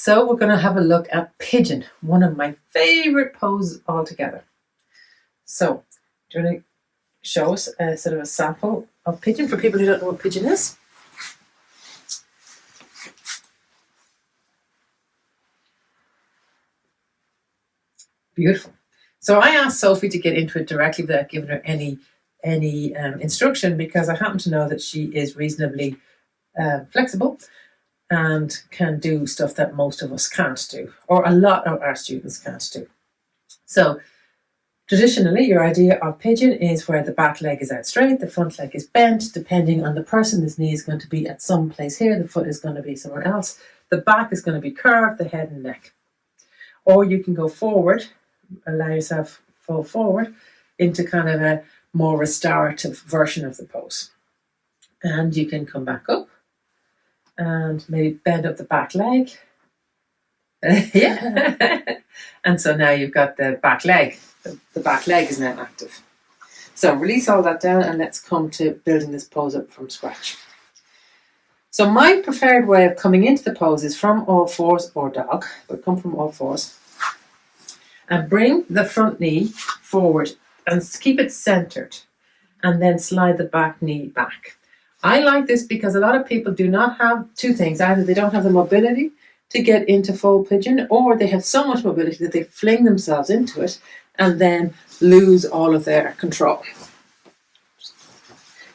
So we're going to have a look at Pigeon, one of my favorite poses altogether. So, do you want to show us a sort of a sample of Pigeon for people who don't know what Pigeon is? Beautiful. So I asked Sophie to get into it directly without giving her any instruction, because I happen to know that she is reasonably flexible and can do stuff that most of us can't do, or a lot of our students can't do. So traditionally, your idea of Pigeon is where the back leg is out straight, the front leg is bent. Depending on the person, this knee is going to be at some place here, the foot is going to be somewhere else, the back is going to be curved, the head and neck. Or you can go forward, allow yourself to fall forward into kind of a more restorative version of the pose. And you can come back up and maybe bend up the back leg. Yeah. And so now you've got the back leg. The back leg is now active. So release all that down and let's come to building this pose up from scratch. So my preferred way of coming into the pose is from all fours or dog, but come from all fours. And bring the front knee forward and keep it centered. And then slide the back knee back. I like this because a lot of people do not have two things. Either they don't have the mobility to get into full pigeon, or they have so much mobility that they fling themselves into it and then lose all of their control.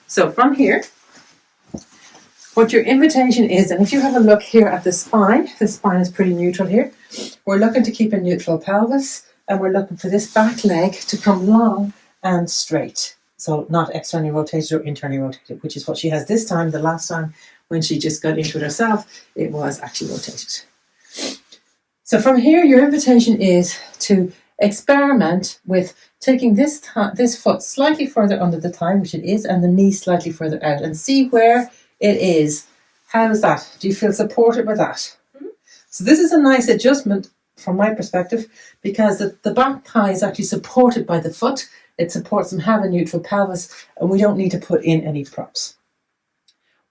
So from here, what your invitation is, and if you have a look here at the spine is pretty neutral here. We're looking to keep a neutral pelvis, and we're looking for this back leg to come long and straight. So not externally rotated or internally rotated, which is what she has this time. The last time when she just got into it herself, it was actually rotated. So from here, your invitation is to experiment with taking this foot slightly further under the thigh, which it is, and the knee slightly further out, and see where it is. How is that? Do you feel supported with that? Mm-hmm. So this is a nice adjustment from my perspective, because the back thigh is actually supported by the foot. It supports them have a neutral pelvis, and we don't need to put in any props.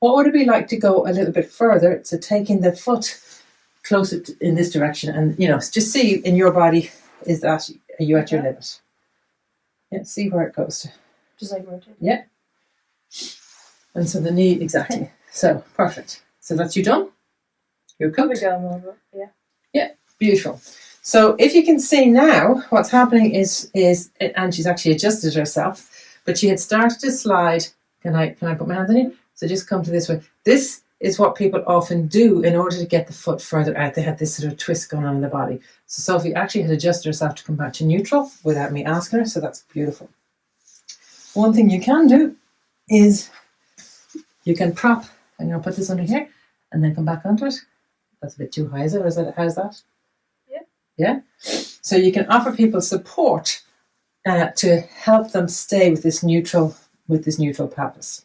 What would it be like to go a little bit further? So taking the foot closer in this direction, and just see in your body, are you at your limit? Yeah, see where it goes to. Just like rotate. Yeah. And so the knee, exactly. So perfect. So that's you done. You're cooked. Yeah. Yeah, beautiful. So if you can see now, what's happening is, and she's actually adjusted herself, but she had started to slide. Can I put my hand on you? So just come to this way. This is what people often do in order to get the foot further out. They have this sort of twist going on in the body. So Sophie actually had adjusted herself to come back to neutral without me asking her, so that's beautiful. One thing you can do is you can prop, and put this under here, and then come back onto it. That's a bit too high, is it? Or is that, how's that? Yeah. So you can offer people support to help them stay with this neutral pelvis.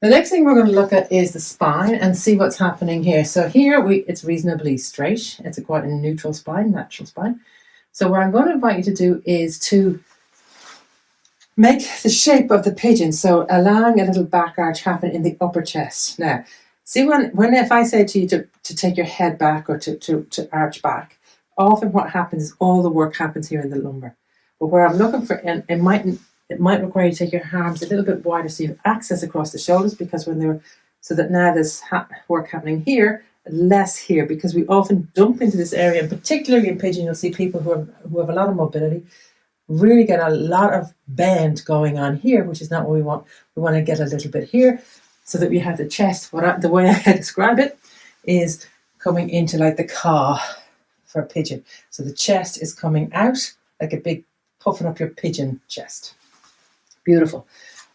The next thing we're going to look at is the spine and see what's happening here. So here it's reasonably straight. It's quite a neutral spine, natural spine. So what I'm going to invite you to do is to make the shape of the pigeon. So allowing a little back arch happen in the upper chest. Now, see when if I say to you to take your head back or to arch back, often what happens is all the work happens here in the lumbar. But where I'm looking for, and it might require you to take your arms a little bit wider so you have access across the shoulders, because so that now there's work happening here, less here, because we often dump into this area, and particularly in pigeon, you'll see people who have a lot of mobility really get a lot of bend going on here, which is not what we want. We want to get a little bit here, so that we have the chest. The way I describe it is coming into like the caw for a pigeon. So the chest is coming out like a big puffing up your pigeon chest. Beautiful.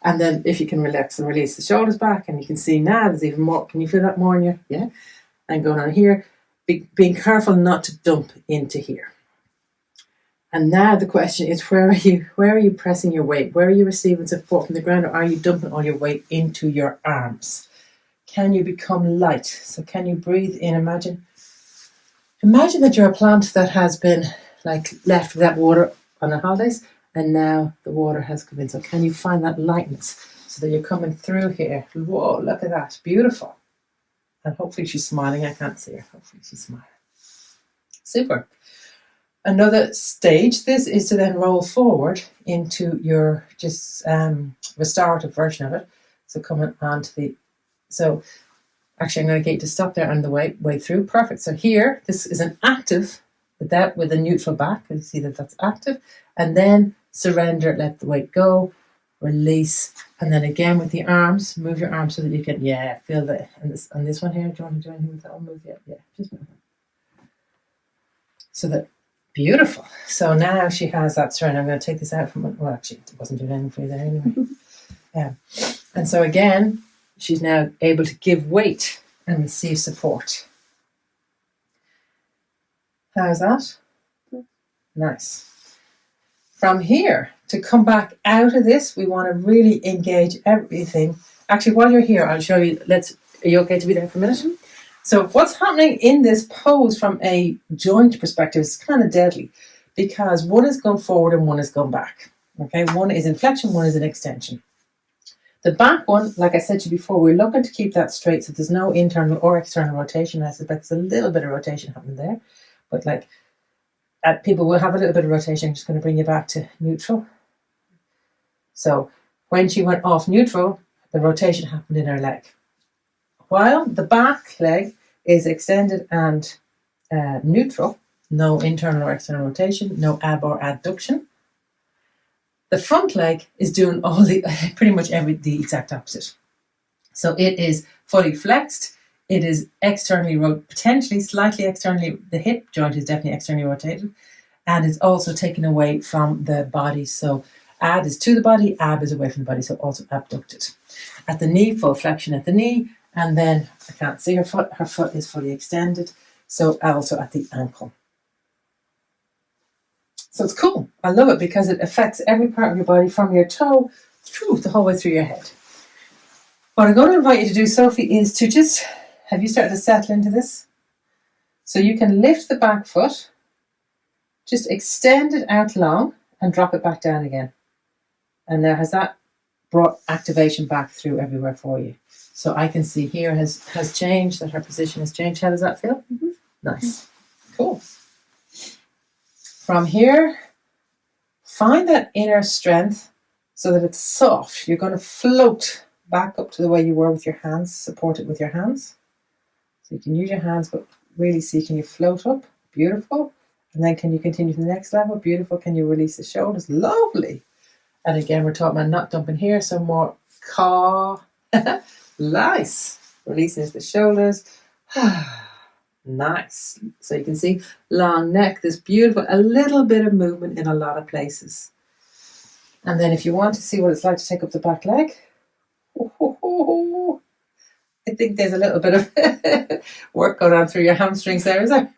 And then if you can relax and release the shoulders back, and you can see now there's even more. Can you feel that more in your, yeah? And going on here, being careful not to dump into here. And now the question is, where are you pressing your weight? Where are you receiving support from the ground, or are you dumping all your weight into your arms? Can you become light? So can you breathe in? Imagine that you're a plant that has been left without water on the holidays, and now the water has come in. So can you find that lightness so that you're coming through here? Whoa, look at that. Beautiful. And hopefully she's smiling. I can't see her. Hopefully she's smiling. Super. Another stage, this is to then roll forward into your just restorative version of it. So coming onto the, so actually I'm going to get you to stop there on the way through. Perfect. So here, this is an active with a neutral back. You see that that's active. And then surrender, let the weight go, release. And then again with the arms, move your arms so that you can, feel the, on this one here. Do you want to do anything with that one? Move it? Yeah, just move it. So that, beautiful. So now she has that surrender. I'm going to take this out from, well, actually, it wasn't doing anything for you there anyway. And so again, she's now able to give weight and receive support. How's that? Nice. From here, to come back out of this, we want to really engage everything. Actually, while you're here, I'll show you, are you okay to be there for a minute? So what's happening in this pose from a joint perspective is kind of deadly because one is going forward and one is going back. Okay, one is in flexion, one is in extension. The back one, like I said to you before, we're looking to keep that straight so there's no internal or external rotation. I suspect there's a little bit of rotation happening there, but people will have a little bit of rotation. I'm just going to bring you back to neutral. So when she went off neutral, the rotation happened in her leg. While the back leg is extended and neutral, no internal or external rotation, no ab or adduction. The front leg is doing pretty much the exact opposite. So it is fully flexed. It is externally potentially slightly externally. The hip joint is definitely externally rotated, and it's also taken away from the body. So ad is to the body, ab is away from the body. So also abducted. At the knee, full flexion at the knee, and then I can't see her foot. Her foot is fully extended. So also at the ankle. So it's cool. I love it because it affects every part of your body from your toe through the whole way through your head. What I'm going to invite you to do, Sophie, is to just, have you started to settle into this? So you can lift the back foot, just extend it out long and drop it back down again. And now has that brought activation back through everywhere for you? So I can see here has changed, that her position has changed. How does that feel? Mm-hmm. Nice. Cool. From here, find that inner strength so that it's soft. You're going to float back up to the way you were with your hands, support it with your hands. So you can use your hands, but really see, can you float up? Beautiful. And then can you continue to the next level? Beautiful. Can you release the shoulders? Lovely. And again, we're talking about not dumping here, so more caw. Nice. Releasing into the shoulders. Nice. So you can see long neck, this beautiful, a little bit of movement in a lot of places. And then if you want to see what it's like to take up the back leg, I think there's a little bit of work going on through your hamstrings there, is there?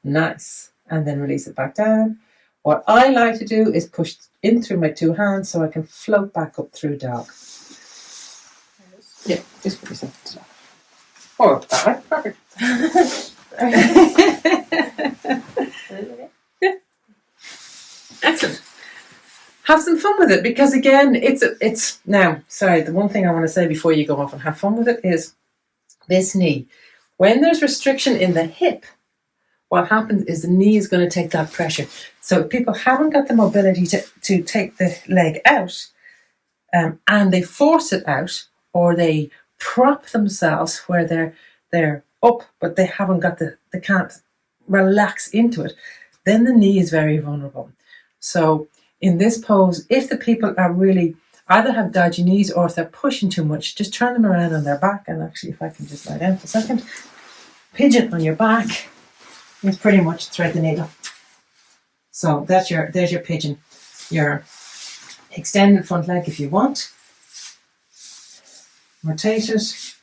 Nice. And then release it back down. What I like to do is push in through my two hands so I can float back up through dog. Yeah, just put yourself to dog. Oh, that right? Perfect. Yeah. Excellent. Have some fun with it because again, it's now, sorry, the one thing I want to say before you go off and have fun with it is this knee. When there's restriction in the hip, what happens is the knee is going to take that pressure. So if people haven't got the mobility to take the leg out and they force it out or they prop themselves where they're up, but they haven't got they can't relax into it, then the knee is very vulnerable. So in this pose, if the people are really either have dodgy knees or if they're pushing too much, just turn them around on their back. And actually, if I can just lie down for a second, pigeon on your back is pretty much thread the needle. So there's your pigeon. Your extended front leg if you want. Rotate it,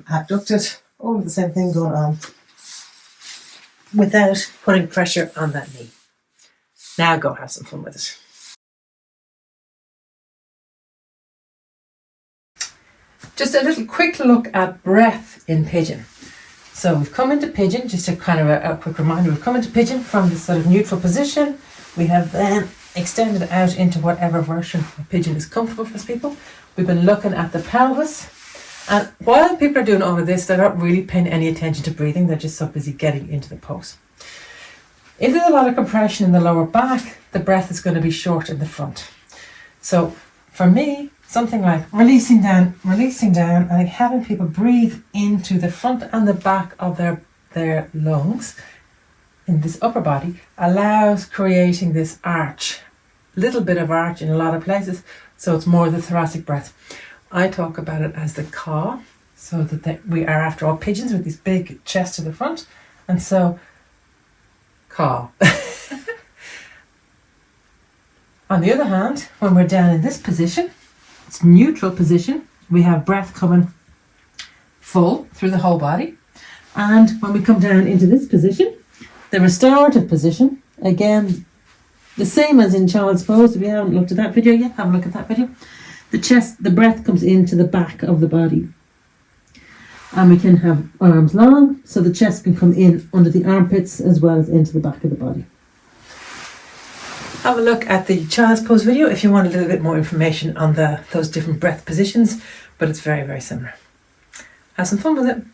abduct it, all of the same thing going on without putting pressure on that knee. Now go have some fun with it. Just a little quick look at breath in pigeon. So we've come into pigeon, just a kind of a quick reminder, we've come into pigeon from this sort of neutral position. We have then extended out into whatever version of pigeon is comfortable for people. We've been looking at the pelvis And while people are doing all of this, they're not really paying any attention to breathing. They're just so busy getting into the pose. If there's a lot of compression in the lower back, the breath is going to be short in the front. So for me, something like releasing down, and having people breathe into the front and the back of their lungs in this upper body allows creating this arch, little bit of arch in a lot of places. So it's more the thoracic breath. I talk about it as the caw, so that we are, after all, pigeons with these big chests to the front, and so caw. On the other hand, when we're down in this position, it's neutral position, we have breath coming full through the whole body. And when we come down into this position, the restorative position, again, the same as in child's pose. If you haven't looked at that video yet, have a look at that video. The breath comes into the back of the body. And we can have arms long, so the chest can come in under the armpits as well as into the back of the body. Have a look at the child's pose video if you want a little bit more information on those different breath positions, but it's very, very similar. Have some fun with it.